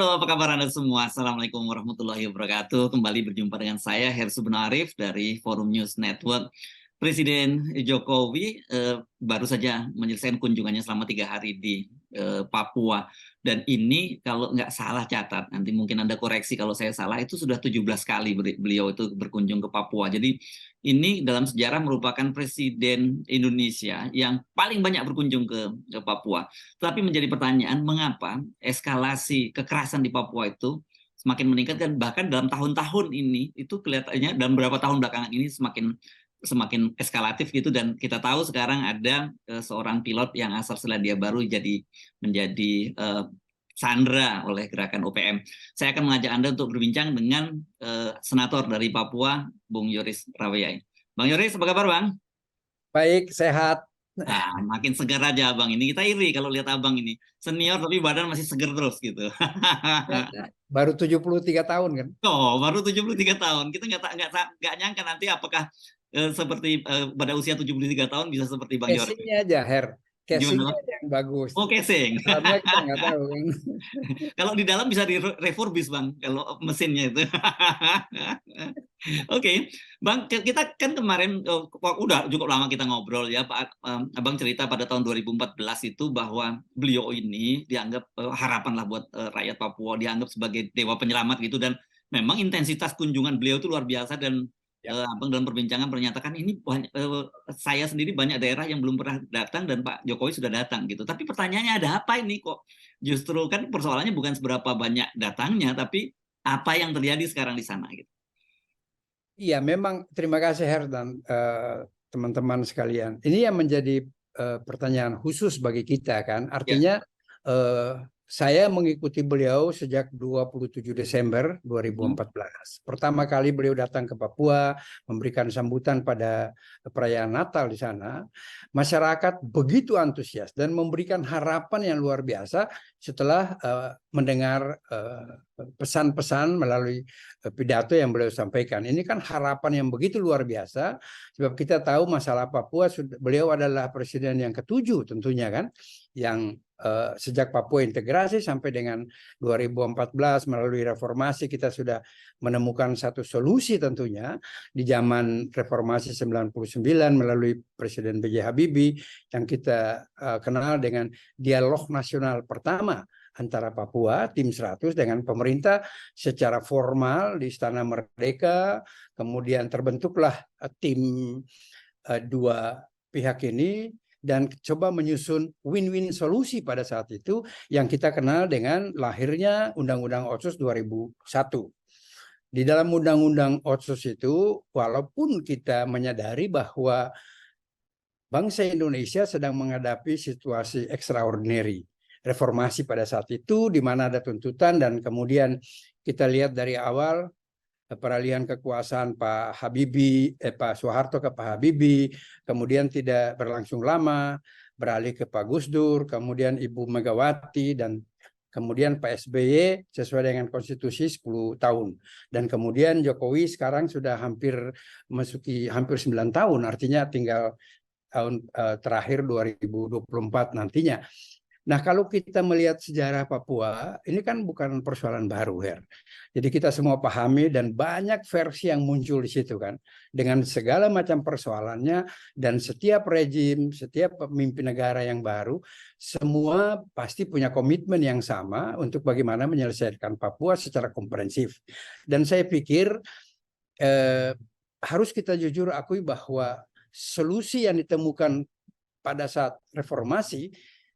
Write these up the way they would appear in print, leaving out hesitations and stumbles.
Halo, apa kabar Anda semua? Assalamualaikum warahmatullahi wabarakatuh. Kembali berjumpa dengan saya, Hersu Benarif dari Forum News Network. Presiden Jokowi baru saja menyelesaikan kunjungannya selama 3 hari di Papua. Dan ini kalau nggak salah catat, nanti mungkin Anda koreksi kalau saya salah, itu sudah 17 kali beliau itu berkunjung ke Papua. Jadi ini dalam sejarah merupakan Presiden Indonesia yang paling banyak berkunjung ke Papua. Tapi menjadi pertanyaan, mengapa eskalasi kekerasan di Papua itu semakin meningkat, dan bahkan dalam tahun-tahun ini itu kelihatannya dalam beberapa tahun belakangan ini semakin eskalatif gitu. Dan kita tahu sekarang ada seorang pilot yang asal Selandia Baru menjadi sandra oleh gerakan OPM. Saya akan mengajak Anda untuk berbincang dengan senator dari Papua, Bung Yoris Raweai. Bang Yoris, apa kabar Bang? Baik, sehat. Nah, makin segar aja Abang ini. Kita iri kalau lihat Abang ini. Senior tapi badan masih segar terus gitu. Baru 73 tahun kan? Oh, baru 73 tahun. Kita nggak nyangka nanti apakah seperti pada usia 73 tahun bisa seperti Bang Yoris. Casingnya aja, Gimana Casingnya Bang? aja yang bagus. Oh, casing. Dalamnya kita nggak tahu kan. Kalau di dalam bisa direfurbis Bang, kalau mesinnya itu. Oke, Bang, kita kan kemarin udah cukup lama kita ngobrol ya, Pak. Abang cerita pada tahun 2014 itu bahwa beliau ini dianggap harapan lah buat rakyat Papua, dianggap sebagai dewa penyelamat gitu, dan memang intensitas kunjungan beliau itu luar biasa. Dan Abang dalam perbincangan menyatakan ini saya sendiri banyak daerah yang belum pernah datang dan Pak Jokowi sudah datang gitu. Tapi pertanyaannya, ada apa ini kok? Justru kan persoalannya bukan seberapa banyak datangnya, tapi apa yang terjadi sekarang di sana gitu. Iya, memang terima kasih Her dan teman-teman sekalian. Ini yang menjadi pertanyaan khusus bagi kita kan. Artinya saya mengikuti beliau sejak 27 Desember 2014. Pertama kali beliau datang ke Papua, memberikan sambutan pada perayaan Natal di sana. Masyarakat begitu antusias dan memberikan harapan yang luar biasa setelah mendengar pesan-pesan melalui pidato yang beliau sampaikan. Ini kan harapan yang begitu luar biasa, sebab kita tahu masalah Papua, beliau adalah presiden yang ke-7 tentunya kan, yang sejak Papua integrasi sampai dengan 2014 melalui reformasi kita sudah menemukan satu solusi tentunya di zaman reformasi 99 melalui Presiden B.J. Habibie yang kita kenal dengan dialog nasional pertama antara Papua, tim 100 dengan pemerintah secara formal di Istana Merdeka. Kemudian terbentuklah tim dua pihak ini dan coba menyusun win-win solusi pada saat itu yang kita kenal dengan lahirnya Undang-Undang Otsus 2001. Di dalam Undang-Undang Otsus itu, walaupun kita menyadari bahwa bangsa Indonesia sedang menghadapi situasi extraordinary, reformasi pada saat itu di mana ada tuntutan, dan kemudian kita lihat dari awal peralihan kekuasaan Pak Soeharto ke Pak Habibie, kemudian tidak berlangsung lama beralih ke Pak Gus Dur, kemudian Ibu Megawati, dan kemudian Pak SBY sesuai dengan konstitusi 10 tahun. Dan kemudian Jokowi sekarang sudah memasuki hampir 9 tahun, artinya tinggal tahun terakhir 2024 nantinya. Nah, kalau kita melihat sejarah Papua, ini kan bukan persoalan baru, Her. Jadi kita semua pahami dan banyak versi yang muncul di situ kan, dengan segala macam persoalannya, dan setiap rejim, setiap pemimpin negara yang baru, semua pasti punya komitmen yang sama untuk bagaimana menyelesaikan Papua secara komprehensif. Dan saya pikir harus kita jujur akui bahwa solusi yang ditemukan pada saat reformasi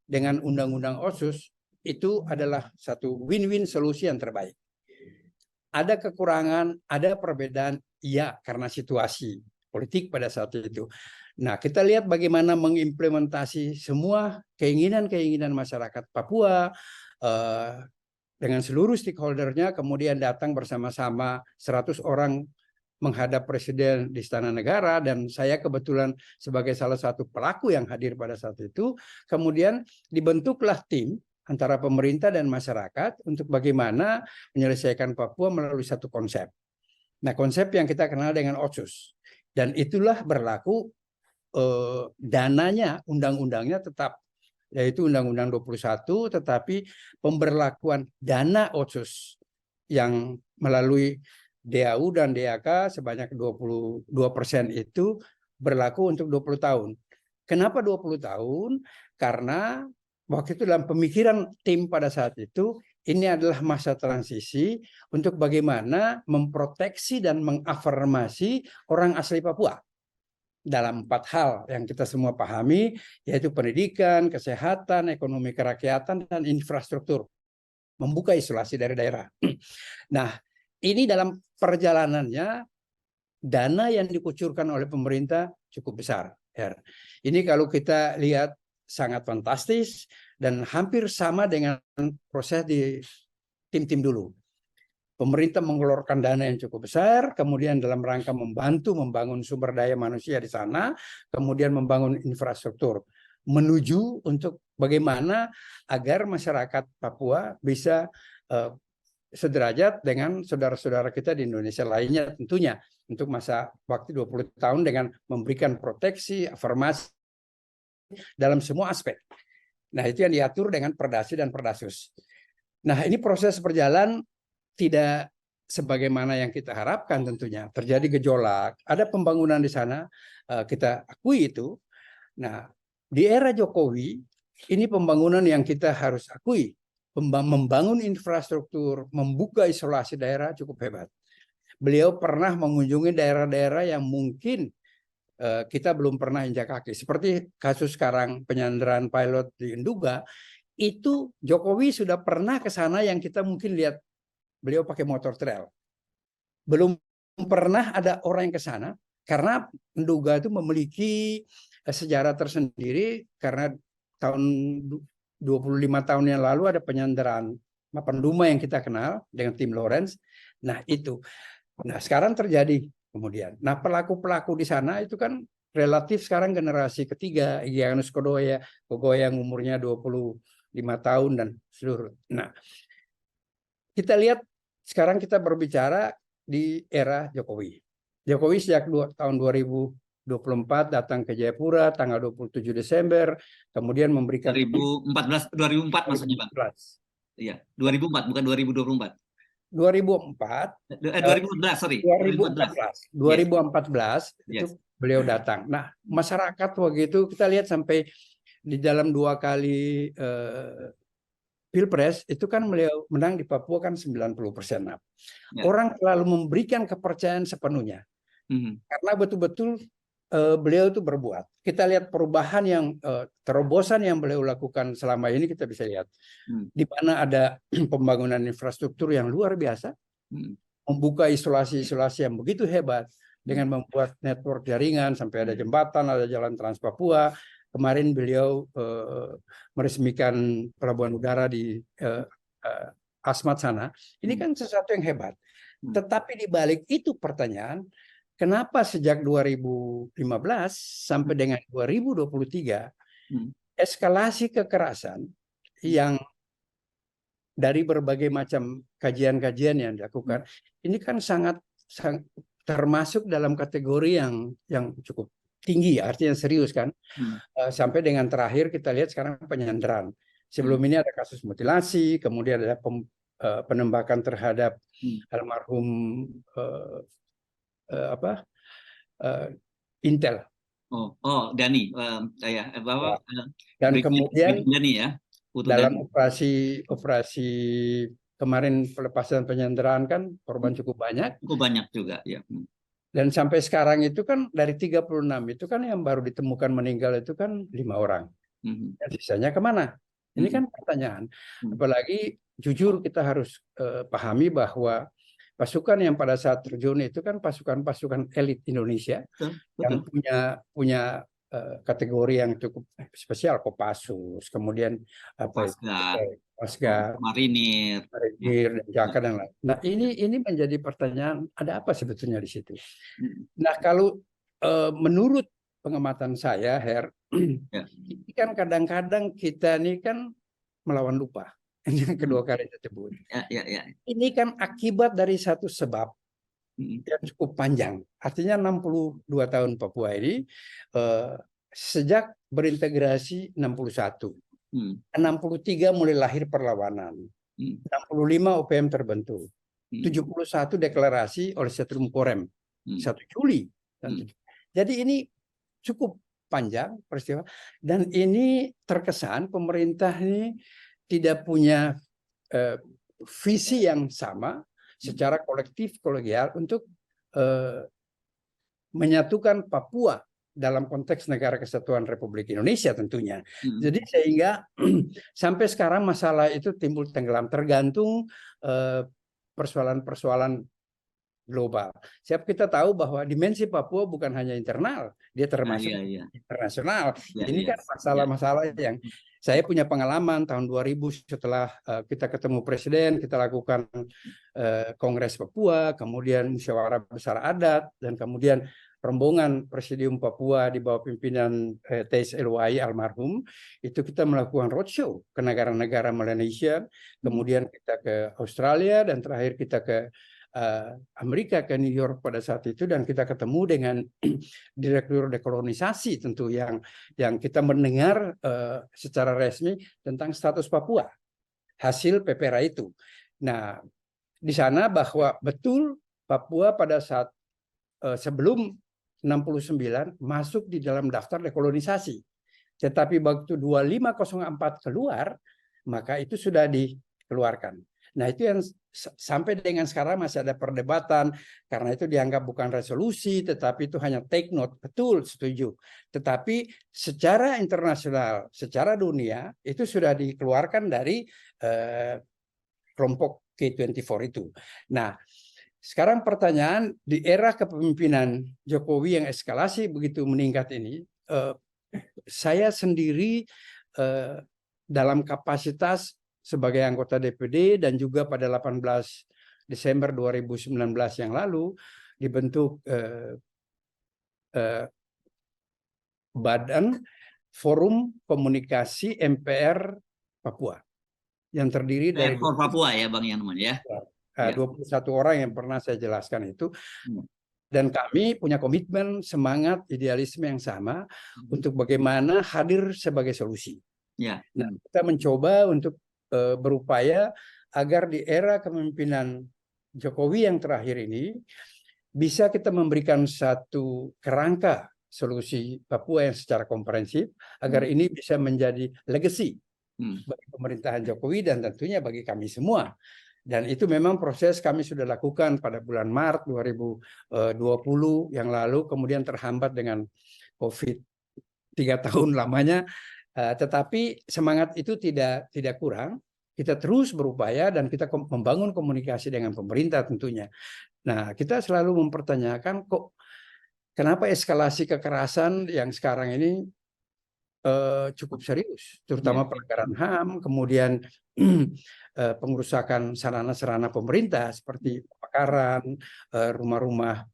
dengan Undang-Undang Otsus itu adalah satu win-win solusi yang terbaik. Ada kekurangan, ada perbedaan, iya, karena situasi politik pada saat itu. Nah, kita lihat bagaimana mengimplementasi semua keinginan-keinginan masyarakat Papua dengan seluruh stakeholdernya, kemudian datang bersama-sama 100 orang menghadap presiden di Istana Negara, dan saya kebetulan sebagai salah satu pelaku yang hadir pada saat itu. Kemudian dibentuklah tim antara pemerintah dan masyarakat untuk bagaimana menyelesaikan Papua melalui satu konsep. Nah, konsep yang kita kenal dengan Otsus, dan itulah berlaku dananya, undang-undangnya tetap yaitu Undang-Undang 21, tetapi pemberlakuan dana otsus yang melalui DAU dan DAK sebanyak 22% itu berlaku untuk 20 tahun. Kenapa 20 tahun? Karena waktu itu dalam pemikiran tim pada saat itu, ini adalah masa transisi untuk bagaimana memproteksi dan mengafirmasi orang asli Papua dalam 4 hal yang kita semua pahami, yaitu pendidikan, kesehatan, ekonomi kerakyatan, dan infrastruktur. Membuka isolasi dari daerah. Nah, ini dalam perjalanannya, dana yang dikucurkan oleh pemerintah cukup besar. Ini kalau kita lihat sangat fantastis dan hampir sama dengan proses di tim-tim dulu. Pemerintah mengeluarkan dana yang cukup besar, kemudian dalam rangka membantu membangun sumber daya manusia di sana, kemudian membangun infrastruktur, menuju untuk bagaimana agar masyarakat Papua bisa sederajat dengan saudara-saudara kita di Indonesia lainnya tentunya, untuk masa waktu 20 tahun dengan memberikan proteksi, afirmasi dalam semua aspek. Nah, itu yang diatur dengan Perdasi dan Perdasus. Nah, ini proses berjalan tidak sebagaimana yang kita harapkan tentunya. Terjadi gejolak, ada pembangunan di sana, kita akui itu. Nah, di era Jokowi, ini pembangunan yang kita harus akui. Membangun infrastruktur, membuka isolasi daerah cukup hebat. Beliau pernah mengunjungi daerah-daerah yang mungkin kita belum pernah injak kaki. Seperti kasus sekarang penyanderaan pilot di Nduga, itu Jokowi sudah pernah ke sana yang kita mungkin lihat beliau pakai motor trail. Belum pernah ada orang yang ke sana karena Nduga itu memiliki sejarah tersendiri karena tahun 25 tahun yang lalu ada penyanderaan Mapanduma yang kita kenal dengan tim Lawrence. Nah, itu. Nah, sekarang terjadi kemudian. Nah, pelaku-pelaku di sana itu kan relatif sekarang generasi ketiga, Egyanus Kogoya yang umurnya 25 tahun dan seluruh. Nah, kita lihat sekarang kita berbicara di era Jokowi. Jokowi sejak tahun 2024 datang ke Jayapura tanggal 27 Desember, kemudian memberikan 2004 maksudnya, Bang. Iya, 2004 bukan 2024. 2004 2014, sorry. 2014 itu beliau datang. Nah, masyarakat waktu itu kita lihat sampai di dalam 2 kali Pilpres itu kan beliau menang di Papua kan 90%. Nah, orang selalu memberikan kepercayaan sepenuhnya. Karena betul-betul beliau itu berbuat. Kita lihat perubahan yang terobosan yang beliau lakukan selama ini, kita bisa lihat di mana ada pembangunan infrastruktur yang luar biasa, membuka isolasi-isolasi yang begitu hebat dengan membuat network jaringan sampai ada jembatan, ada jalan Trans Papua. Kemarin beliau meresmikan pelabuhan udara di Asmat sana. Ini kan sesuatu yang hebat. Tetapi di balik itu pertanyaan, kenapa sejak 2015 sampai dengan 2023 eskalasi kekerasan yang dari berbagai macam kajian-kajian yang dilakukan ini kan sangat termasuk dalam kategori yang cukup tinggi, artinya serius kan. Sampai dengan terakhir kita lihat sekarang penyanderaan. Sebelum ini ada kasus mutilasi, kemudian ada penembakan terhadap almarhum Intel. Dani, dan kemudian Dani ya. Dalam operasi kemarin pelepasan penyanderaan kan korban cukup banyak. Cukup banyak juga ya. Dan sampai sekarang itu kan dari 36 itu kan yang baru ditemukan meninggal itu kan 5 orang. Dan sisanya kemana? Ini kan pertanyaan. Apalagi jujur kita harus pahami bahwa pasukan yang pada saat terjun itu kan pasukan-pasukan elit Indonesia yang punya kategori yang cukup spesial, Kopassus, kemudian Pasgar, Marinir, dan Jaka dan lain. Nah, ini menjadi pertanyaan, ada apa sebetulnya di situ? Nah, kalau menurut pengamatan saya, ini kan kadang-kadang kita ini kan melawan lupa. Yang kedua kali disebut. Ini kan akibat dari satu sebab yang cukup panjang. Artinya 62 tahun Papua ini sejak berintegrasi 61. 63 mulai lahir perlawanan. 65 UPM terbentuk. 71 deklarasi oleh Setrum Korem. 1 Juli. Jadi ini cukup panjang peristiwa. Dan ini terkesan pemerintah ini tidak punya visi yang sama secara kolektif kolegial untuk menyatukan Papua dalam konteks Negara Kesatuan Republik Indonesia tentunya. Jadi sehingga sampai sekarang masalah itu timbul tenggelam tergantung persoalan-persoalan global. Siap kita tahu bahwa dimensi Papua bukan hanya internal, dia termasuk internasional. Ini kan masalah-masalah yang saya punya pengalaman tahun 2000 setelah kita ketemu presiden, kita lakukan Kongres Papua, kemudian musyawarah besar adat, dan kemudian rombongan Presidium Papua di bawah pimpinan T.S. Elwai almarhum, itu kita melakukan roadshow ke negara-negara Melanesia, kemudian kita ke Australia, dan terakhir kita ke Amerika, ke New York pada saat itu, dan kita ketemu dengan Direktur Dekolonisasi tentu yang kita mendengar secara resmi tentang status Papua hasil PPRA itu. Nah, di sana bahwa betul Papua pada saat sebelum 69 masuk di dalam daftar dekolonisasi. Tetapi waktu 2504 keluar, maka itu sudah dikeluarkan. Nah, itu yang sampai dengan sekarang masih ada perdebatan karena itu dianggap bukan resolusi, tetapi itu hanya take note. Betul, setuju. Tetapi secara internasional, secara dunia itu sudah dikeluarkan dari kelompok K24 itu. Nah, sekarang pertanyaan, di era kepemimpinan Jokowi yang eskalasi begitu meningkat ini, saya sendiri dalam kapasitas sebagai anggota DPD dan juga pada 18 Desember 2019 yang lalu dibentuk Badan Forum Komunikasi MPR Papua yang terdiri dari Papua ya Bang Yanuman ya. 21 orang yang pernah saya jelaskan itu. Dan kami punya komitmen, semangat, idealisme yang sama untuk bagaimana hadir sebagai solusi. Nah, kita mencoba untuk berupaya agar di era kepemimpinan Jokowi yang terakhir ini bisa kita memberikan satu kerangka solusi Papua yang secara komprehensif agar ini bisa menjadi legacy bagi pemerintahan Jokowi dan tentunya bagi kami semua. Dan itu memang proses kami sudah lakukan pada bulan Maret 2020 yang lalu, kemudian terhambat dengan COVID 3 tahun lamanya. Tetapi semangat itu tidak kurang. Kita terus berupaya dan kita membangun komunikasi dengan pemerintah tentunya. Nah, kita selalu mempertanyakan kok kenapa eskalasi kekerasan yang sekarang ini cukup serius, terutama pelanggaran HAM, kemudian pengerusakan sarana-sarana pemerintah seperti kebakaran rumah-rumah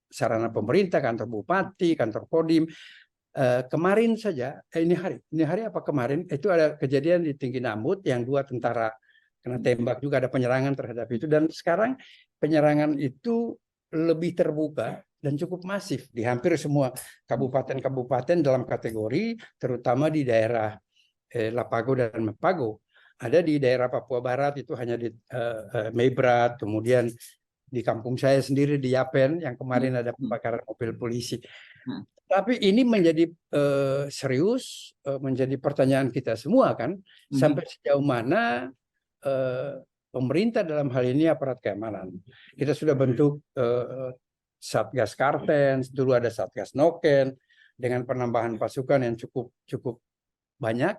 sarana pemerintah, kantor bupati, kantor kodim. Kemarin saja, ini hari apa kemarin, itu ada kejadian di Tinggi Nambut yang 2 tentara kena tembak, juga ada penyerangan terhadap itu. Dan sekarang penyerangan itu lebih terbuka dan cukup masif di hampir semua kabupaten-kabupaten dalam kategori, terutama di daerah Lapago dan Mepago. Ada di daerah Papua Barat itu hanya di Meibrat, kemudian di kampung saya sendiri di Yapen yang kemarin ada pembakaran mobil polisi. Tapi ini menjadi serius, menjadi pertanyaan kita semua kan, sampai sejauh mana pemerintah dalam hal ini aparat keamanan. Kita sudah bentuk Satgas Kartens, dulu ada Satgas Noken, dengan penambahan pasukan yang cukup banyak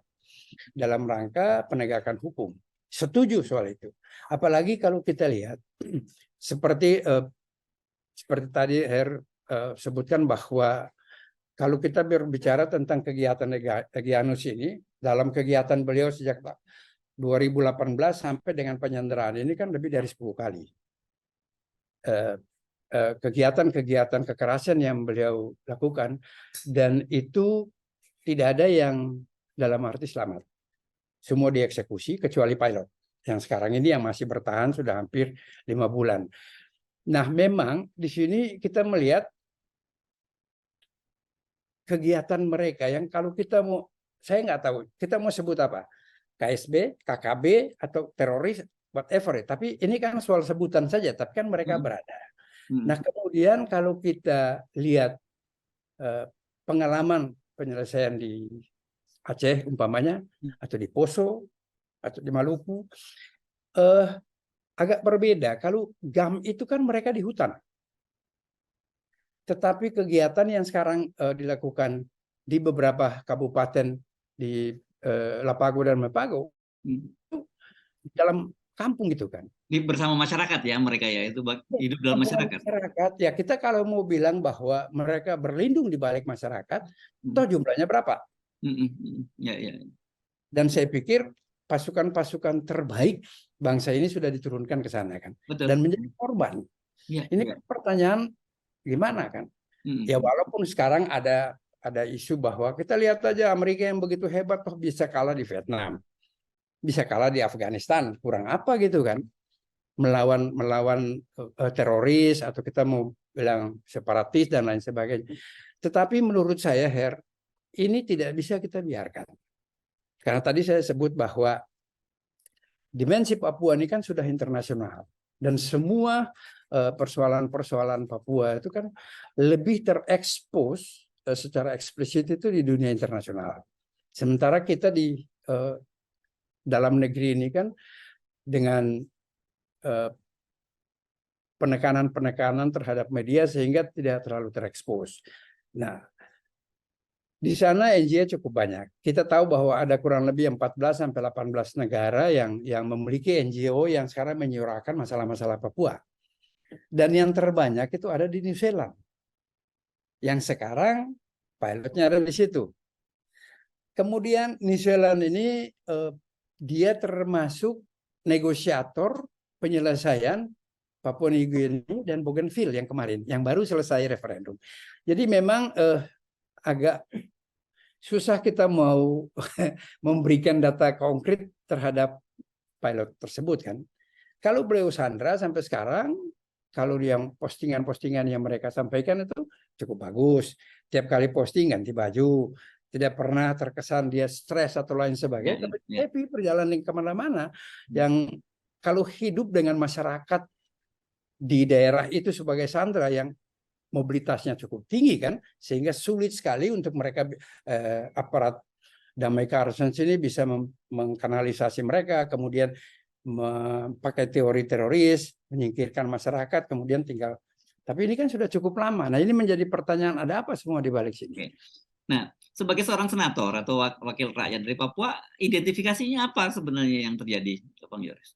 dalam rangka penegakan hukum. Setuju soal itu. Apalagi kalau kita lihat seperti tadi sebutkan bahwa kalau kita berbicara tentang kegiatan Egyanus ini, dalam kegiatan beliau sejak 2018 sampai dengan penyanderaan ini kan lebih dari 10 kali. Kegiatan-kegiatan kekerasan yang beliau lakukan, dan itu tidak ada yang dalam arti selamat. Semua dieksekusi kecuali pilot yang sekarang ini yang masih bertahan sudah hampir 5 bulan. Nah, memang di sini kita melihat kegiatan mereka yang kalau kita mau saya nggak tahu kita mau sebut apa, KSB, KKB atau teroris, whatever. Tapi ini kan soal sebutan saja. Tapi kan mereka berada. Nah kemudian kalau kita lihat pengalaman penyelesaian di Aceh umpamanya, atau di Poso, atau di Maluku, agak berbeda. Kalau GAM itu kan mereka di hutan. Tetapi kegiatan yang sekarang dilakukan di beberapa kabupaten di Lapago dan Mepago itu dalam kampung gitu kan. Bersama masyarakat ya mereka ya, itu hidup dalam masyarakat. Ya, kita kalau mau bilang bahwa mereka berlindung di balik masyarakat, toh jumlahnya berapa? Ya, ya. Dan saya pikir pasukan-pasukan terbaik bangsa ini sudah diturunkan ke sana kan. Betul. Dan menjadi korban. Ya, ini ya. pertanyaan gimana kan? Ya walaupun sekarang ada isu bahwa kita lihat aja Amerika yang begitu hebat toh bisa kalah di Vietnam, bisa kalah di Afghanistan, kurang apa gitu kan? Melawan teroris atau kita mau bilang separatis dan lain sebagainya. Tetapi menurut saya ini tidak bisa kita biarkan. Karena tadi saya sebut bahwa dimensi Papua ini kan sudah internasional dan semua persoalan-persoalan Papua itu kan lebih terekspos secara eksplisit itu di dunia internasional. Sementara kita di dalam negeri ini kan dengan penekanan-penekanan terhadap media sehingga tidak terlalu terekspos. Nah, di sana NGO cukup banyak. Kita tahu bahwa ada kurang lebih 14 sampai 18 negara yang memiliki NGO yang sekarang menyuarakan masalah-masalah Papua. Dan yang terbanyak itu ada di New Zealand. Yang sekarang pilotnya ada di situ. Kemudian New Zealand ini dia termasuk negosiator penyelesaian Papua New Guinea dan Bougainville yang kemarin, yang baru selesai referendum. Jadi memang agak susah kita mau memberikan data konkret terhadap pilot tersebut kan. Kalau beliau Sandra sampai sekarang, kalau yang postingan-postingan yang mereka sampaikan itu cukup bagus. Tiap kali posting ganti baju, tidak pernah terkesan dia stres atau lain sebagainya. Tapi happy perjalanan kemana-mana. Yang kalau hidup dengan masyarakat di daerah itu sebagai Sandra yang mobilitasnya cukup tinggi kan, sehingga sulit sekali untuk mereka aparat Damai Carson ini bisa mengkanalisasi mereka, kemudian memakai teori teroris, menyingkirkan masyarakat, kemudian tinggal. Tapi ini kan sudah cukup lama. Nah ini menjadi pertanyaan, ada apa semua di balik sini? Nah, sebagai seorang senator atau wakil rakyat dari Papua, identifikasinya apa sebenarnya yang terjadi, Bang Yoris?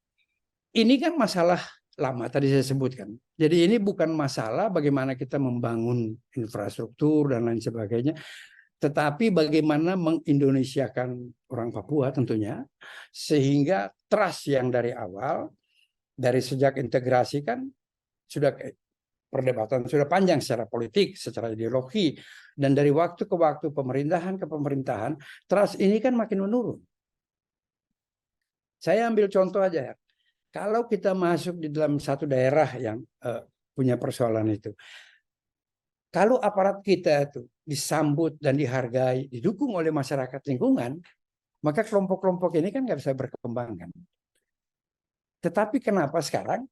Ini kan masalah lama tadi saya sebutkan. Jadi ini bukan masalah bagaimana kita membangun infrastruktur dan lain sebagainya, tetapi bagaimana mengindonesiakan orang Papua tentunya, sehingga trust yang dari awal, dari sejak integrasi kan sudah perdebatan sudah panjang secara politik, secara ideologi, dan dari waktu ke waktu pemerintahan ke pemerintahan, trust ini kan makin menurun. Saya ambil contoh aja ya. Kalau kita masuk di dalam satu daerah yang punya persoalan itu, kalau aparat kita itu disambut dan dihargai, didukung oleh masyarakat lingkungan, maka kelompok-kelompok ini kan nggak bisa berkembang kan. Tetapi kenapa sekarang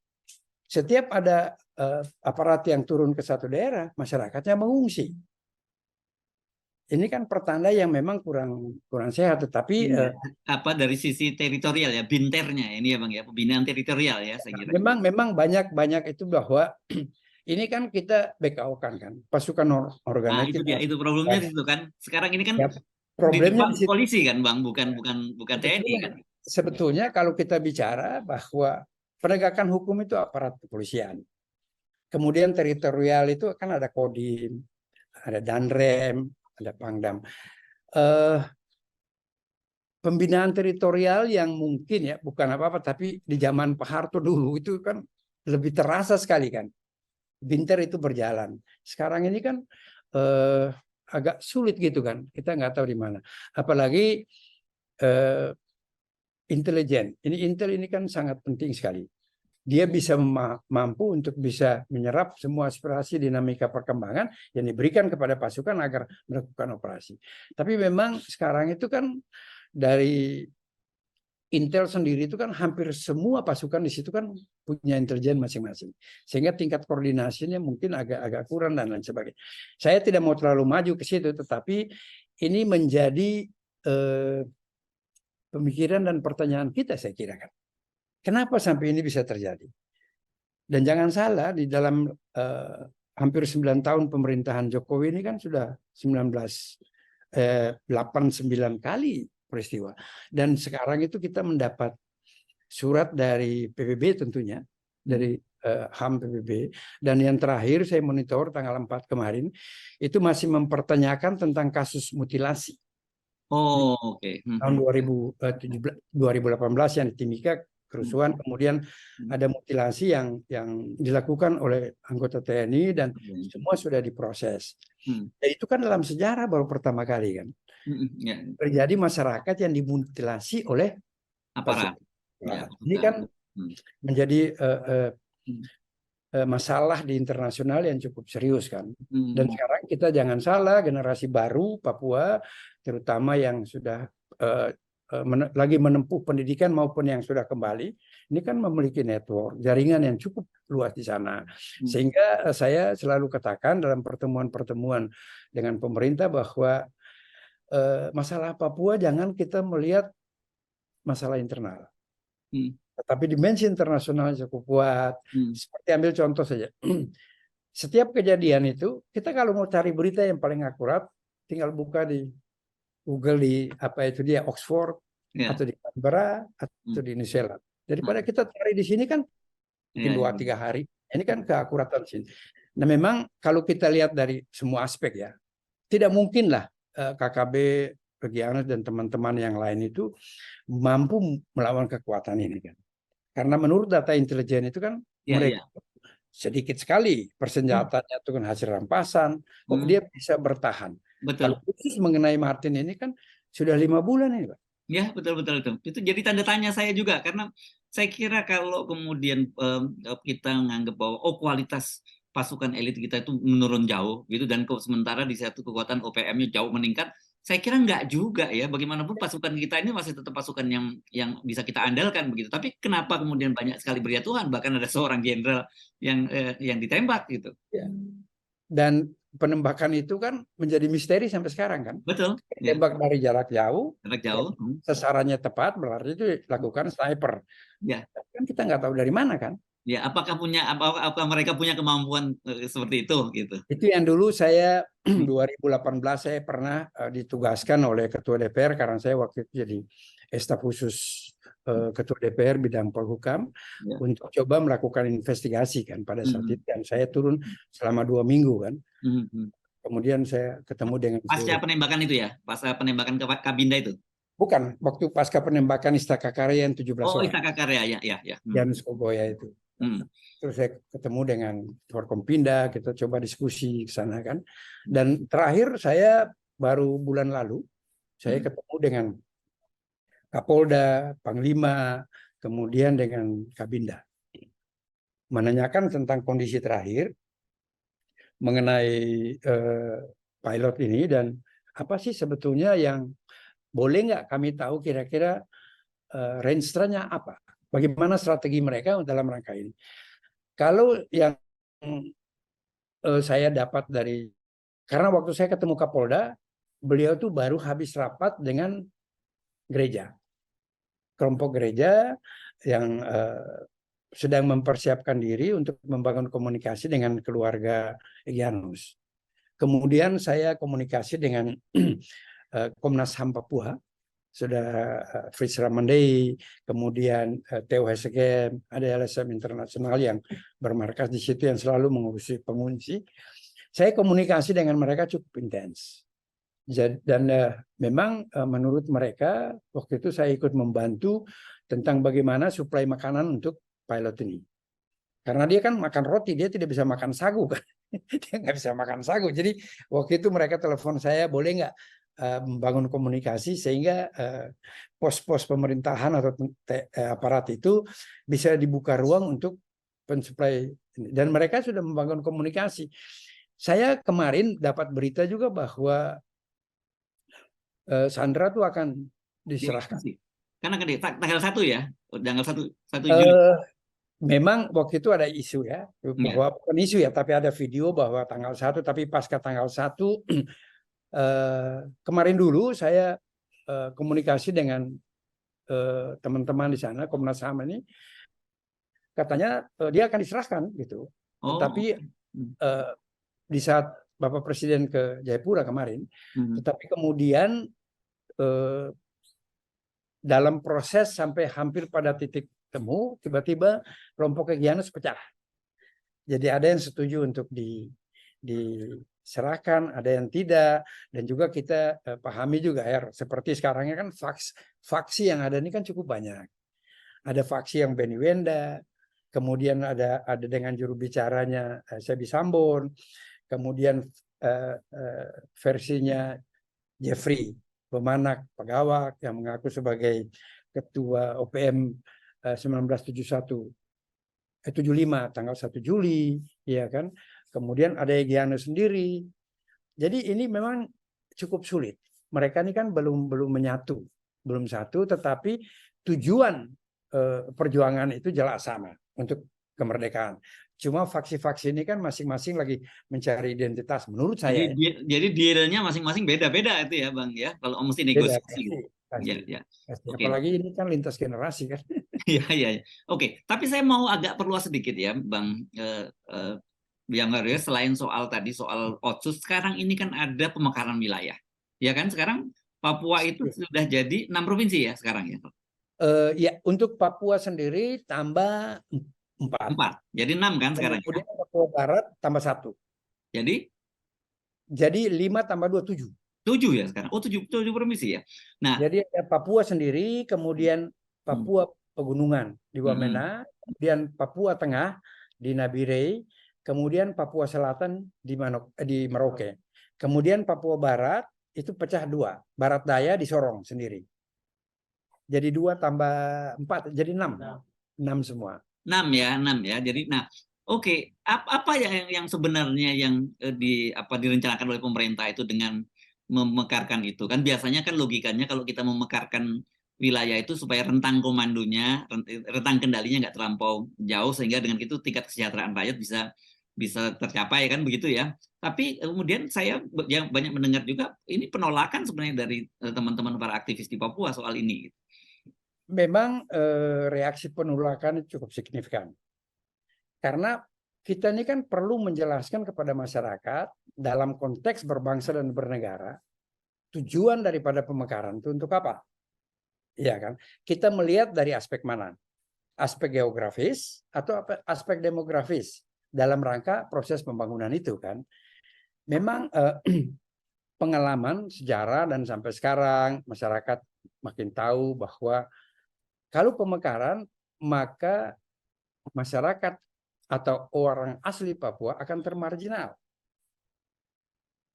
setiap ada aparat yang turun ke satu daerah, masyarakatnya mengungsi? Ini kan pertanda yang memang kurang sehat. Tetapi apa dari sisi teritorial ya, binternya ini ya Bang ya, pembinaan teritorial ya saya kira. Memang banyak itu bahwa ini kan kita BKO-kan kan pasukan organ. Nah, itu problemnya di situ kan. Sekarang ini kan ya, problemnya di polisi kan Bang, bukan TNI kan. Sebetulnya kalau kita bicara bahwa penegakan hukum itu aparat kepolisian. Kemudian teritorial itu kan ada Kodim, ada Danrem, ada Pangdam. Pembinaan teritorial yang mungkin ya bukan apa-apa, tapi di zaman Pak Harto dulu itu kan lebih terasa sekali kan. Binter itu berjalan. Sekarang ini kan agak sulit gitu kan. Kita nggak tahu di mana. Apalagi intelijen. Intel ini kan sangat penting sekali. dia bisa mampu untuk bisa menyerap semua aspirasi dinamika perkembangan yang diberikan kepada pasukan agar melakukan operasi. Tapi memang sekarang itu kan dari Intel sendiri itu kan hampir semua pasukan di situ kan punya intelijen masing-masing. Sehingga tingkat koordinasinya mungkin agak kurang dan lain sebagainya. Saya tidak mau terlalu maju ke situ, tetapi ini menjadi pemikiran dan pertanyaan kita, saya kira kan. Kenapa sampai ini bisa terjadi? Dan jangan salah, di dalam hampir 9 tahun pemerintahan Jokowi ini kan sudah 89 kali peristiwa. Dan sekarang itu kita mendapat surat dari PBB tentunya, dari HAM PBB. Dan yang terakhir saya monitor tanggal 4 kemarin, itu masih mempertanyakan tentang kasus mutilasi. Oh, oke. Tahun 2018 yang di Timika, kerusuhan, kemudian ada mutilasi yang dilakukan oleh anggota TNI dan semua sudah diproses. Ya, itu kan dalam sejarah baru pertama kali kan terjadi masyarakat yang dimutilasi oleh aparat. Ya, ini kan menjadi masalah di internasional yang cukup serius kan. Dan sekarang kita jangan salah, generasi baru Papua, terutama yang sudah lagi menempuh pendidikan maupun yang sudah kembali, ini kan memiliki network, jaringan yang cukup luas di sana. Sehingga saya selalu katakan dalam pertemuan-pertemuan dengan pemerintah bahwa masalah Papua jangan kita melihat masalah internal. Tetapi dimensi internasional cukup kuat. Seperti ambil contoh saja. Setiap kejadian itu, kita kalau mau cari berita yang paling akurat, tinggal buka di Google, di Oxford, atau di Canberra, atau di New Zealand. Daripada kita cari di sini kan mungkin 2-3 hari. Ini kan keakuratan sini. Nah memang kalau kita lihat dari semua aspek ya, tidak mungkin lah KKB, Reggianus dan teman-teman yang lain itu mampu melawan kekuatan ini kan. Karena menurut data intelijen itu kan mereka sedikit sekali persenjataannya itu kan hasil rampasan, kok dia bisa bertahan. Kalau khusus mengenai Martin ini kan sudah 5 bulan ini, Pak. Ya, betul. Itu jadi tanda tanya saya juga, karena saya kira kalau kemudian kita menganggap bahwa kualitas pasukan elit kita itu menurun jauh gitu, dan sementara di satu kekuatan OPM-nya jauh meningkat, saya kira enggak juga ya. Bagaimanapun pasukan kita ini masih tetap pasukan yang bisa kita andalkan begitu. Tapi kenapa kemudian banyak sekali berjatuhan, bahkan ada seorang jenderal yang ditembak gitu. Ya. Dan penembakan itu kan menjadi misteri sampai sekarang kan. Betul. Tembak dari jarak jauh. Jarak jauh. Sasarannya tepat, berarti itu dilakukan sniper. Ya. Kan kita nggak tahu dari mana kan. Ya, apakah mereka punya kemampuan seperti itu gitu. Itu yang dulu saya 2018 saya pernah ditugaskan oleh Ketua DPR, karena saya waktu itu jadi staf khusus Ketua DPR bidang Polhukam untuk coba melakukan investigasi kan pada saat itu, dan saya turun selama 2 minggu kan. Kemudian saya ketemu dengan pasca penembakan itu ya, pasca penembakan ke Kabinda itu. Bukan, waktu pasca penembakan Istaka Karya yang 17 orang. Istaka Karya ya. Janus Kogoya itu. Terus saya ketemu dengan Forkompinda, kita coba diskusi ke sana kan. Dan terakhir saya baru bulan lalu saya ketemu dengan Kapolda, Panglima, kemudian dengan Kabinda, menanyakan tentang kondisi terakhir mengenai pilot ini, dan apa sih sebetulnya yang boleh nggak kami tahu kira-kira range-nya apa, bagaimana strategi mereka dalam rangka ini. Kalau yang saya dapat dari, karena waktu saya ketemu Kapolda, beliau tuh baru habis rapat dengan gereja, kelompok gereja yang sedang mempersiapkan diri untuk membangun komunikasi dengan keluarga Egyanus. Kemudian saya komunikasi dengan Komnas HAM Papua, Saudara Fritz Ramandei, kemudian Theo Hesegem, ada LSM internasional yang bermarkas di situ yang selalu mengurusi pengungsi. Saya komunikasi dengan mereka cukup intens. Dan memang menurut mereka waktu itu saya ikut membantu tentang bagaimana suplai makanan untuk pilot ini. Karena dia kan makan roti, dia tidak bisa makan sagu kan. Dia nggak bisa makan sagu. Jadi waktu itu mereka telepon saya, boleh nggak membangun komunikasi sehingga pos-pos pemerintahan atau aparat itu bisa dibuka ruang untuk pensuplai ini. Dan mereka sudah membangun komunikasi. Saya kemarin dapat berita juga bahwa Sandra tuh akan diserahkan. Karena kan tanggal 1 ya, tanggal 1 Juli. Memang waktu itu ada isu ya, Ya. bahwa bukan isu ya, tapi ada video bahwa tanggal 1, tapi pasca tanggal 1 kemarin dulu saya komunikasi dengan teman-teman di sana, Komnas HAM ini, katanya dia akan diserahkan gitu. Oh, Tapi di saat Bapak Presiden ke Jayapura kemarin, tetapi kemudian dalam proses sampai hampir pada titik temu, tiba-tiba kelompok Egyanus pecah. Jadi ada yang setuju untuk diserahkan, ada yang tidak, dan juga kita pahami juga seperti sekarangnya kan faksi yang ada ini kan cukup banyak. Ada faksi yang Benny Wenda, kemudian ada dengan juru bicaranya Sebi Sambon, kemudian versinya Jeffrey Pemanak Pegawak yang mengaku sebagai ketua OPM 1971 75 tanggal 1 Juli, ya kan. Kemudian ada Egyanus sendiri. Jadi ini memang cukup sulit. Mereka ini kan belum menyatu, belum satu, tetapi tujuan perjuangan itu jelas sama untuk kemerdekaan. Cuma faksi-faksi ini kan masing-masing lagi mencari identitas menurut saya. Jadi dealnya masing-masing beda-beda itu ya Bang ya, kalau mesti negosiasi. Pasti. Ya. Okay. Apalagi ini kan lintas generasi kan. Iya. Oke, tapi saya mau agak perluas sedikit ya Bang selain soal tadi soal Otsus, sekarang ini kan ada pemekaran wilayah. Ya kan sekarang Papua itu sudah jadi 6 provinsi ya sekarang ya. Ya, untuk Papua sendiri tambah 4. Jadi 6 kan sekarang. Kemudian Papua Barat tambah 1. Jadi 5 tambah 2, 7. 7 ya sekarang. Oh, 7 provinsi ya. Nah, jadi ada Papua sendiri, kemudian Papua Pegunungan di Wamena, kemudian Papua Tengah di Nabire, kemudian Papua Selatan di Merauke. Kemudian Papua Barat itu pecah 2, Barat Daya di Sorong sendiri. Jadi 2 tambah 4 jadi 6. 6 semua. 6 ya. Jadi oke. Apa yang sebenarnya yang direncanakan oleh pemerintah itu dengan memekarkan itu? Kan biasanya kan logikanya kalau kita memekarkan wilayah itu supaya rentang komandonya, rentang kendalinya nggak terlampau jauh sehingga dengan itu tingkat kesejahteraan rakyat bisa tercapai kan begitu ya. Tapi kemudian saya banyak mendengar juga ini penolakan sebenarnya dari teman-teman para aktivis di Papua soal ini. Memang reaksi penolakan cukup signifikan. Karena kita ini kan perlu menjelaskan kepada masyarakat dalam konteks berbangsa dan bernegara, tujuan daripada pemekaran itu untuk apa? Iya kan? Kita melihat dari aspek mana? Aspek geografis atau aspek demografis dalam rangka proses pembangunan itu kan? Memang pengalaman sejarah dan sampai sekarang masyarakat makin tahu bahwa kalau pemekaran maka masyarakat atau orang asli Papua akan termarginal.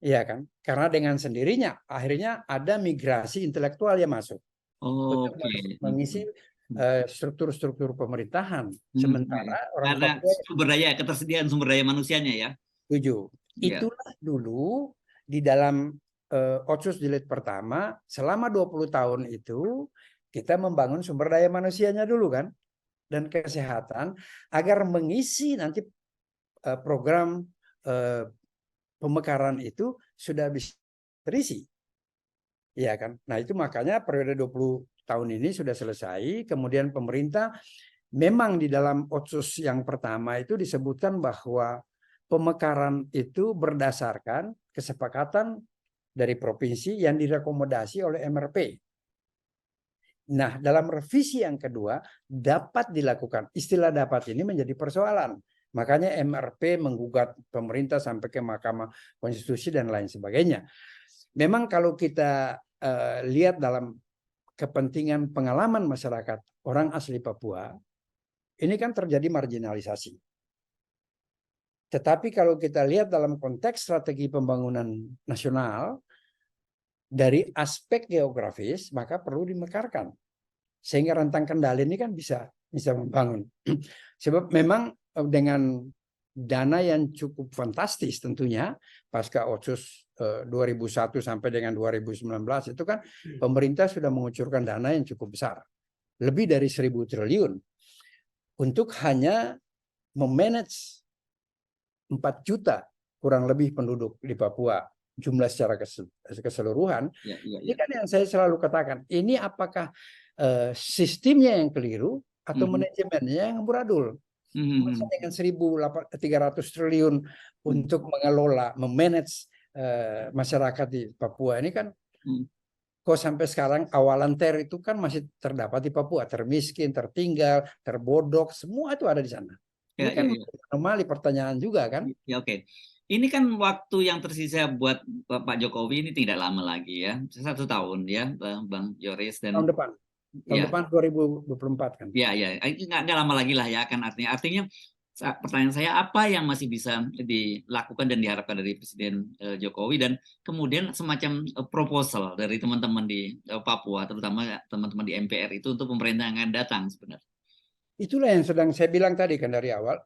Iya kan? Karena dengan sendirinya akhirnya ada migrasi intelektual yang masuk. Untuk mengisi struktur-struktur pemerintahan. Sementara orang Papua ketersediaan sumber daya manusianya ya. Setuju. Itulah dulu di dalam Otsus Jilid pertama selama 20 tahun itu kita membangun sumber daya manusianya dulu kan. Dan kesehatan agar mengisi nanti program pemekaran itu sudah bisa terisi. Iya kan? Nah, itu makanya periode 20 tahun ini sudah selesai, kemudian pemerintah memang di dalam Otsus yang pertama itu disebutkan bahwa pemekaran itu berdasarkan kesepakatan dari provinsi yang direkomendasi oleh MRP. Nah, dalam revisi yang kedua dapat dilakukan. Istilah dapat ini menjadi persoalan. Makanya MRP menggugat pemerintah sampai ke Mahkamah Konstitusi dan lain sebagainya. Memang kalau kita lihat dalam kepentingan pengalaman masyarakat orang asli Papua, ini kan terjadi marginalisasi. Tetapi kalau kita lihat dalam konteks strategi pembangunan nasional, dari aspek geografis maka perlu dimekarkan sehingga rentang kendali ini kan bisa membangun. Sebab memang dengan dana yang cukup fantastis tentunya pasca Otsus 2001 sampai dengan 2019 itu kan pemerintah sudah mengucurkan dana yang cukup besar, lebih dari 1.000 triliun untuk hanya memanage 4 juta kurang lebih penduduk di Papua, jumlah secara keseluruhan. Ini kan yang saya selalu katakan, ini apakah sistemnya yang keliru atau manajemennya yang amburadul? Masa dengan 1.300 triliun untuk mengelola, memanage masyarakat di Papua ini kan kok sampai sekarang awalan ter itu kan masih terdapat di Papua, termiskin, tertinggal, terbodok, semua itu ada di sana. Ini kan anomali pertanyaan juga kan? Ya, oke. Ini kan waktu yang tersisa buat Pak Jokowi ini tidak lama lagi ya, 1 tahun ya, Bang Yoris, dan tahun depan 2024 kan? Ya, nggak lama lagi lah ya, kan artinya pertanyaan saya apa yang masih bisa dilakukan dan diharapkan dari Presiden Jokowi, dan kemudian semacam proposal dari teman-teman di Papua, terutama teman-teman di MPR itu untuk pemerintah yang akan datang sebenarnya. Itulah yang sedang saya bilang tadi kan dari awal.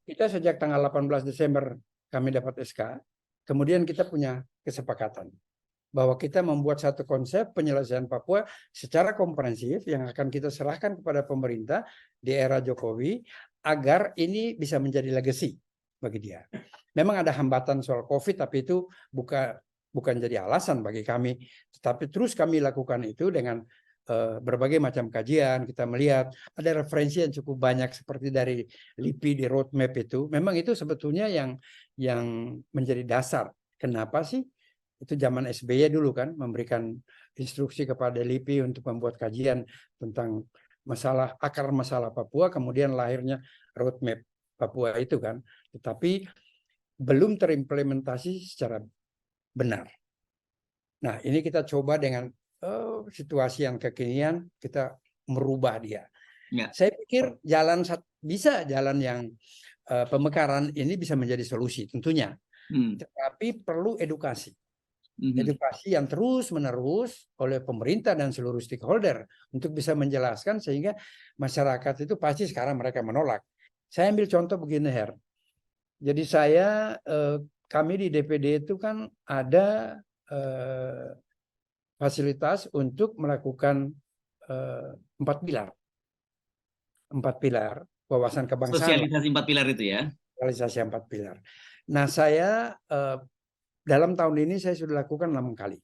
Kita sejak tanggal 18 Desember kami dapat SK, kemudian kita punya kesepakatan bahwa kita membuat satu konsep penyelesaian Papua secara komprehensif yang akan kita serahkan kepada pemerintah di era Jokowi agar ini bisa menjadi legacy bagi dia. Memang ada hambatan soal COVID, tapi itu bukan jadi alasan bagi kami. Tetapi terus kami lakukan itu dengan berbagai macam kajian. Kita melihat ada referensi yang cukup banyak seperti dari LIPI di roadmap itu. Memang itu sebetulnya yang menjadi dasar. Kenapa sih? Itu zaman SBY dulu kan memberikan instruksi kepada LIPI untuk membuat kajian tentang akar masalah Papua, kemudian lahirnya roadmap Papua itu kan. Tetapi belum terimplementasi secara benar. Nah, ini kita coba dengan situasi yang kekinian, kita merubah dia. Ya. Saya pikir jalan yang pemekaran ini bisa menjadi solusi tentunya. Tetapi perlu edukasi. Edukasi yang terus-menerus oleh pemerintah dan seluruh stakeholder untuk bisa menjelaskan sehingga masyarakat itu pasti sekarang mereka menolak. Saya ambil contoh begini, Her. Jadi kami di DPD itu kan ada fasilitas untuk melakukan 4 pilar. 4 pilar wawasan kebangsaan. Sosialisasi 4 pilar itu ya. Sosialisasi 4 pilar. Nah, saya dalam tahun ini saya sudah lakukan 6 kali.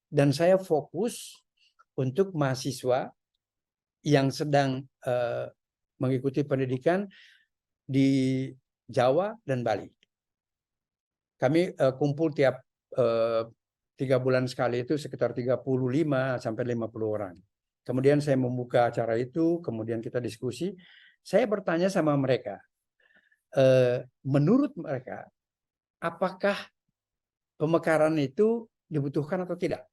Dan saya fokus untuk mahasiswa yang sedang mengikuti pendidikan di Jawa dan Bali. Kami kumpul tiap 3 bulan sekali itu sekitar 35 sampai 50 orang. Kemudian saya membuka acara itu, kemudian kita diskusi. Saya bertanya sama mereka, menurut mereka, apakah pemekaran itu dibutuhkan atau tidak?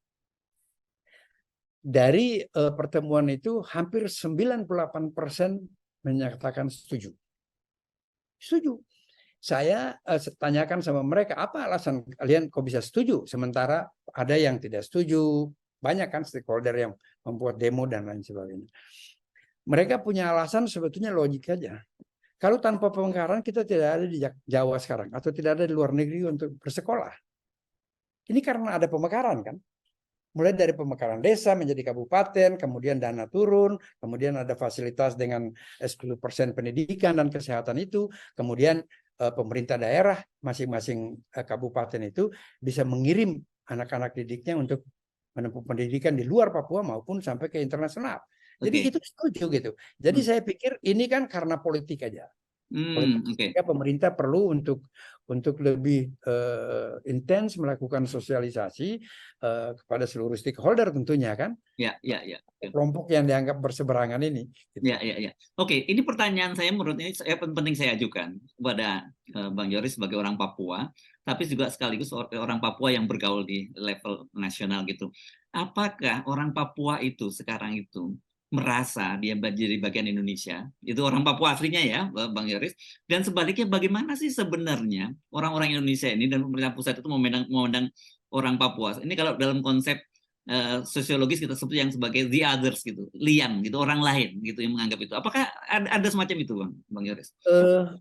Dari pertemuan itu hampir 98% menyatakan setuju. Setuju. Saya tanyakan sama mereka, apa alasan kalian kok bisa setuju? Sementara ada yang tidak setuju. Banyak kan stakeholder yang membuat demo dan lain sebagainya. Mereka punya alasan sebetulnya logik aja. Kalau tanpa pemekaran kita tidak ada di Jawa sekarang. Atau tidak ada di luar negeri untuk bersekolah. Ini karena ada pemekaran kan. Mulai dari pemekaran desa menjadi kabupaten, kemudian dana turun, kemudian ada fasilitas dengan 10% pendidikan dan kesehatan itu, kemudian pemerintah daerah masing-masing kabupaten itu bisa mengirim anak-anak didiknya untuk menempuh pendidikan di luar Papua maupun sampai ke internasional. Jadi itu setuju gitu. Jadi saya pikir ini kan karena politik aja. Pemerintah perlu untuk lebih intens melakukan sosialisasi kepada seluruh stakeholder tentunya kan. Ya. Kelompok yang dianggap berseberangan ini. Gitu. Ya. Oke, ini pertanyaan saya menurut ini penting saya ajukan kepada Bang Yoris sebagai orang Papua, tapi juga sekaligus orang Papua yang bergaul di level nasional gitu. Apakah orang Papua itu sekarang itu merasa dia jadi bagian Indonesia? Itu orang Papua aslinya ya, Bang Yoris. Dan sebaliknya bagaimana sih sebenarnya orang-orang Indonesia ini dan pemerintah pusat itu memandang orang Papua. Ini kalau dalam konsep sosiologis kita sebut yang sebagai the others gitu, lian gitu, orang lain gitu yang menganggap itu. Apakah ada semacam itu, Bang Yoris?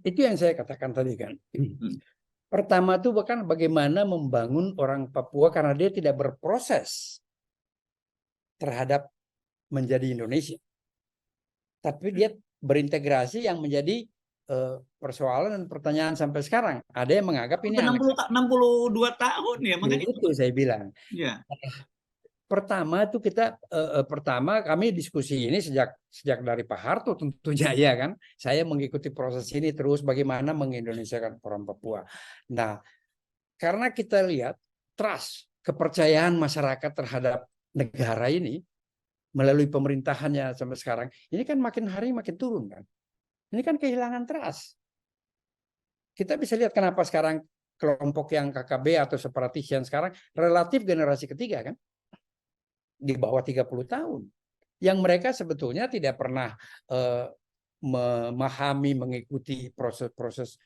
Itu yang saya katakan tadi kan. Hmm. Pertama tuh bahkan bagaimana membangun orang Papua karena dia tidak berproses terhadap menjadi Indonesia. Tapi dia berintegrasi yang menjadi persoalan dan pertanyaan sampai sekarang. Ada yang menganggap ini anak 62 tahun ya, makanya itu saya bilang. ya. Pertama itu kita pertama kami diskusi ini sejak dari Pak Harto tentunya ya kan. Saya mengikuti proses ini terus bagaimana mengindonesiakan orang Papua. Nah, karena kita lihat trust, kepercayaan masyarakat terhadap negara ini melalui pemerintahannya sampai sekarang, ini kan makin hari makin turun kan. Ini kan kehilangan trust. Kita bisa lihat kenapa sekarang kelompok yang KKB atau separatis yang sekarang relatif generasi ketiga kan. Di bawah 30 tahun. Yang mereka sebetulnya tidak pernah memahami, mengikuti proses-proses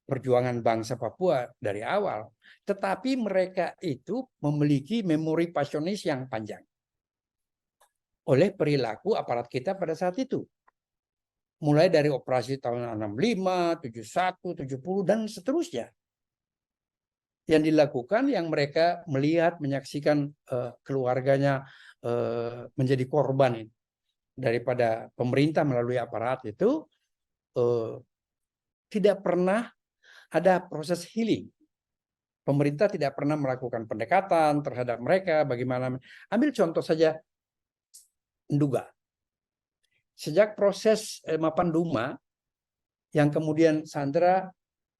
perjuangan bangsa Papua dari awal. Tetapi mereka itu memiliki memori pasionis yang panjang. Oleh perilaku aparat kita pada saat itu. Mulai dari operasi tahun 65, 71, 70, dan seterusnya. Yang dilakukan yang mereka melihat, menyaksikan keluarganya menjadi korban daripada pemerintah melalui aparat itu tidak pernah ada proses healing. Pemerintah tidak pernah melakukan pendekatan terhadap mereka. Bagaimana? Ambil contoh saja Nduga. Sejak proses Mapanduma yang kemudian Sandra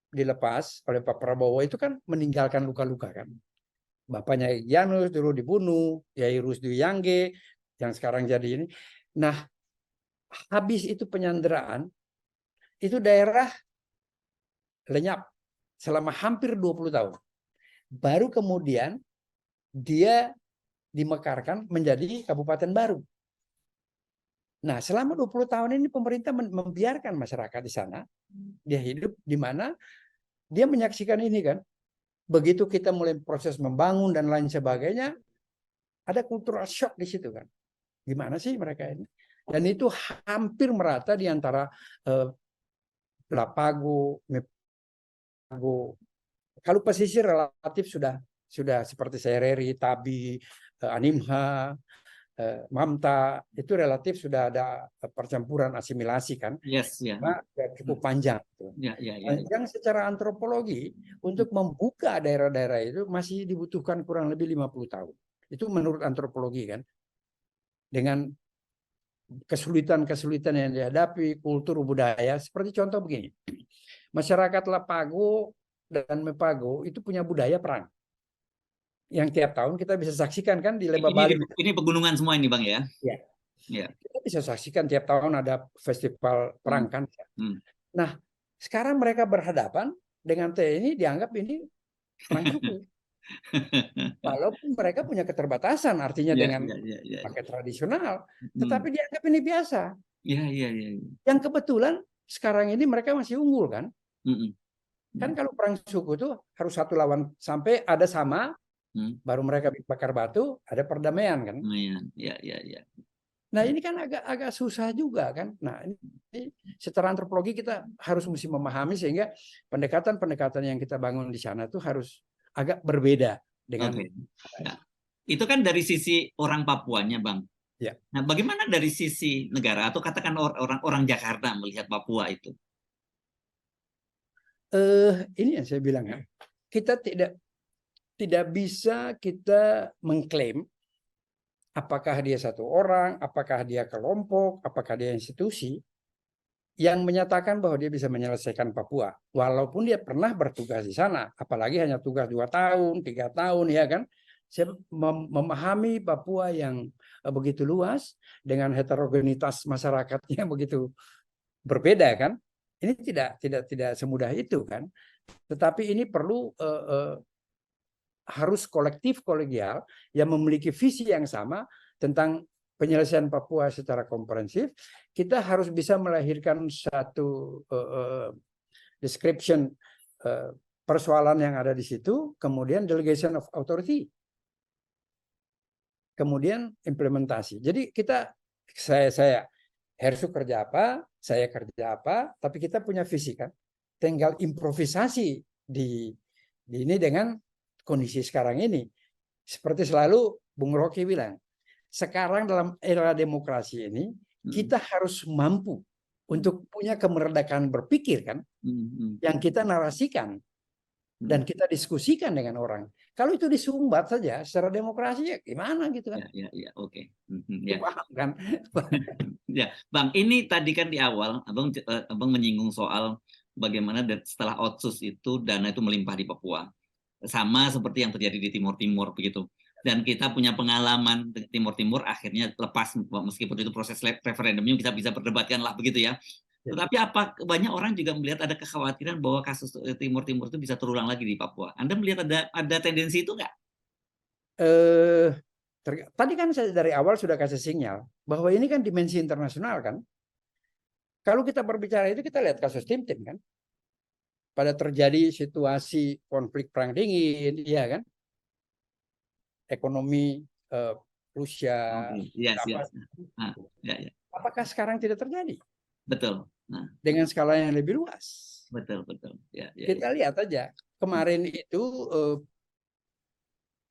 dilepas oleh Pak Prabowo itu kan meninggalkan luka-luka kan. Bapaknya Janus dulu dibunuh, Yai Rusdi Yangge yang sekarang jadi ini. Nah, habis itu penyanderaan, itu daerah lenyap selama hampir 20 tahun. Baru kemudian dia dimekarkan menjadi kabupaten baru. Nah, selama 20 tahun ini pemerintah membiarkan masyarakat di sana. Dia hidup di mana dia menyaksikan ini kan. Begitu kita mulai proses membangun dan lain sebagainya, ada cultural shock di situ kan. Gimana sih mereka ini? Dan itu hampir merata di antara Lapago, Mepago. Kalau pesisir relatif sudah seperti Sereri, Tabi, Animha, Mamta, itu relatif sudah ada percampuran asimilasi kan. Yes, ya. Cukup panjang. Ya. Yang secara antropologi untuk membuka daerah-daerah itu masih dibutuhkan kurang lebih 50 tahun. Itu menurut antropologi kan. Dengan kesulitan-kesulitan yang dihadapi, kultur budaya, seperti contoh begini. Masyarakat Lapago dan Mepago itu punya budaya perang. Yang tiap tahun kita bisa saksikan kan di Lembah Bali. Ini pegunungan semua ini Bang ya? Ya. Kita bisa saksikan tiap tahun ada festival perang kan. Nah, sekarang mereka berhadapan dengan TNI dianggap ini perang suku. Walaupun mereka punya keterbatasan artinya dengan pakai tradisional, tetapi dianggap ini biasa. Yang kebetulan sekarang ini mereka masih unggul kan. Kan kalau perang suku itu harus satu lawan sampai ada sama, baru mereka bakar batu, ada perdamaian kan. Nah ini kan agak susah juga kan. Nah ini secara antropologi kita harus mesti memahami sehingga pendekatan-pendekatan yang kita bangun di sana itu harus agak berbeda dengan. Nah, itu kan dari sisi orang Papuanya Bang. Ya. Nah bagaimana dari sisi negara atau katakan orang Jakarta melihat Papua itu? Ini yang saya bilang ya, kita tidak bisa kita mengklaim apakah dia satu orang, apakah dia kelompok, apakah dia institusi yang menyatakan bahwa dia bisa menyelesaikan Papua, walaupun dia pernah bertugas di sana, apalagi hanya tugas 2 tahun, 3 tahun ya kan. Saya memahami Papua yang begitu luas dengan heterogenitas masyarakatnya begitu berbeda kan. Ini tidak semudah itu kan. Tetapi ini perlu harus kolektif kolegial yang memiliki visi yang sama tentang penyelesaian Papua secara komprehensif. Kita harus bisa melahirkan satu description persoalan yang ada di situ, kemudian delegation of authority, kemudian implementasi. Jadi saya Hersu kerja apa, saya kerja apa, tapi kita punya visi kan. Tinggal improvisasi di ini dengan kondisi sekarang ini. Seperti selalu Bung Rocky bilang, sekarang dalam era demokrasi ini kita harus mampu untuk punya kemerdekaan berpikir kan, yang kita narasikan dan kita diskusikan dengan orang. Kalau itu disumbat saja secara demokrasi ya gimana gitu kan? Ya, oke. Ya. Paham kan? Ya, Bang, ini tadi kan di awal Abang menyinggung soal bagaimana setelah Otsus itu dana itu melimpah di Papua. Sama seperti yang terjadi di Timur Timur begitu. Dan kita punya pengalaman di Timur Timur akhirnya lepas, meskipun itu proses referendumnya kita bisa perdebatkan lah begitu ya. Tetapi banyak orang juga melihat ada kekhawatiran bahwa kasus Timur Timur itu bisa terulang lagi di Papua. Anda melihat ada tendensi itu nggak? Tadi kan saya dari awal sudah kasih sinyal bahwa ini kan dimensi internasional kan. Kalau kita berbicara itu kita lihat kasus Tim-Tim kan. Pada terjadi situasi konflik perang dingin, ya kan? Ekonomi Rusia. Yes. Apakah sekarang tidak terjadi? Betul. Dengan skala yang lebih luas. Betul. Kita lihat aja kemarin itu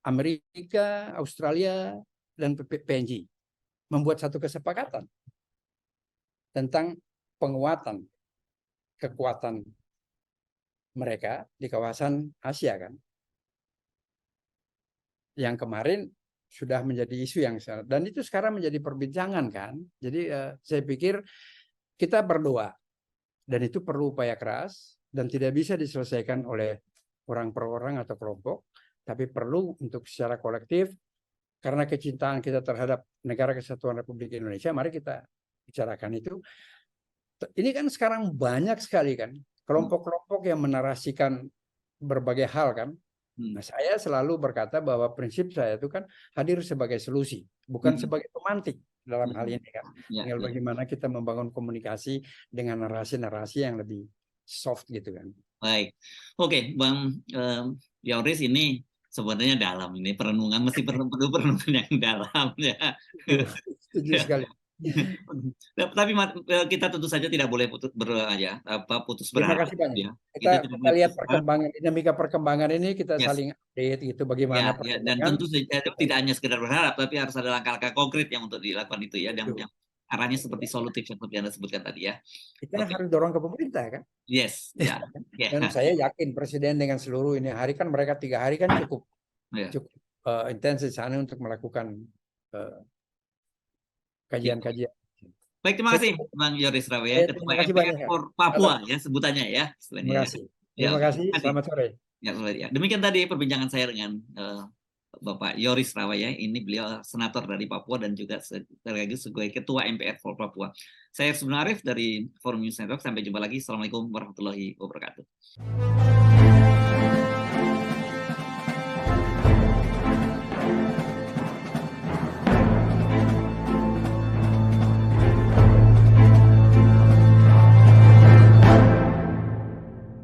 Amerika, Australia, dan PNG membuat satu kesepakatan tentang penguatan kekuatan mereka di kawasan Asia kan. Yang kemarin sudah menjadi isu yang dan itu sekarang menjadi perbincangan kan. Jadi saya pikir kita berdoa dan itu perlu upaya keras dan tidak bisa diselesaikan oleh orang per orang atau kelompok, tapi perlu untuk secara kolektif karena kecintaan kita terhadap Negara Kesatuan Republik Indonesia. Mari kita bicarakan itu. Ini kan sekarang banyak sekali kan kelompok-kelompok yang menarasikan berbagai hal kan. Nah, saya selalu berkata bahwa prinsip saya itu kan hadir sebagai solusi, bukan sebagai pemantik dalam hal ini kan. Tinggal bagaimana kita membangun komunikasi dengan narasi-narasi yang lebih soft gitu kan. Baik, oke, Bang Yoris, ini sebenarnya dalam ini perenungan, mesti perlu perenungan yang dalam ya. Setuju sekali. Tapi kita tentu saja tidak boleh putus Terima berharap. kasih banyak. Ya. Kita lihat perkembangan dinamika perkembangan ini, kita saling update gitu bagaimana ya, dan tentu saja tidak hanya sekedar berharap, tapi harus ada langkah-langkah konkret yang untuk dilakukan itu ya, yang arahnya seperti solutif seperti Anda sebutkan tadi ya. Kita harus dorong ke pemerintah kan. Yes, ya. Dan saya yakin Presiden dengan seluruh ini hari kan mereka 3 hari kan cukup intens di sana untuk melakukan kajian-kajian. Baik, terima kasih Bang Yoris Rawe ya, Ketua MPR Papua ya sebutannya ya. Terima kasih. Terima kasih. Selamat sore. Ya, demikian tadi perbincangan saya dengan Bapak Yoris Rawe ya. Ini beliau senator dari Papua dan juga sekaligus sebagai Ketua MPR Papua. Saya Hersu Arif dari Forum News Network. Sampai jumpa lagi. Assalamualaikum warahmatullahi wabarakatuh.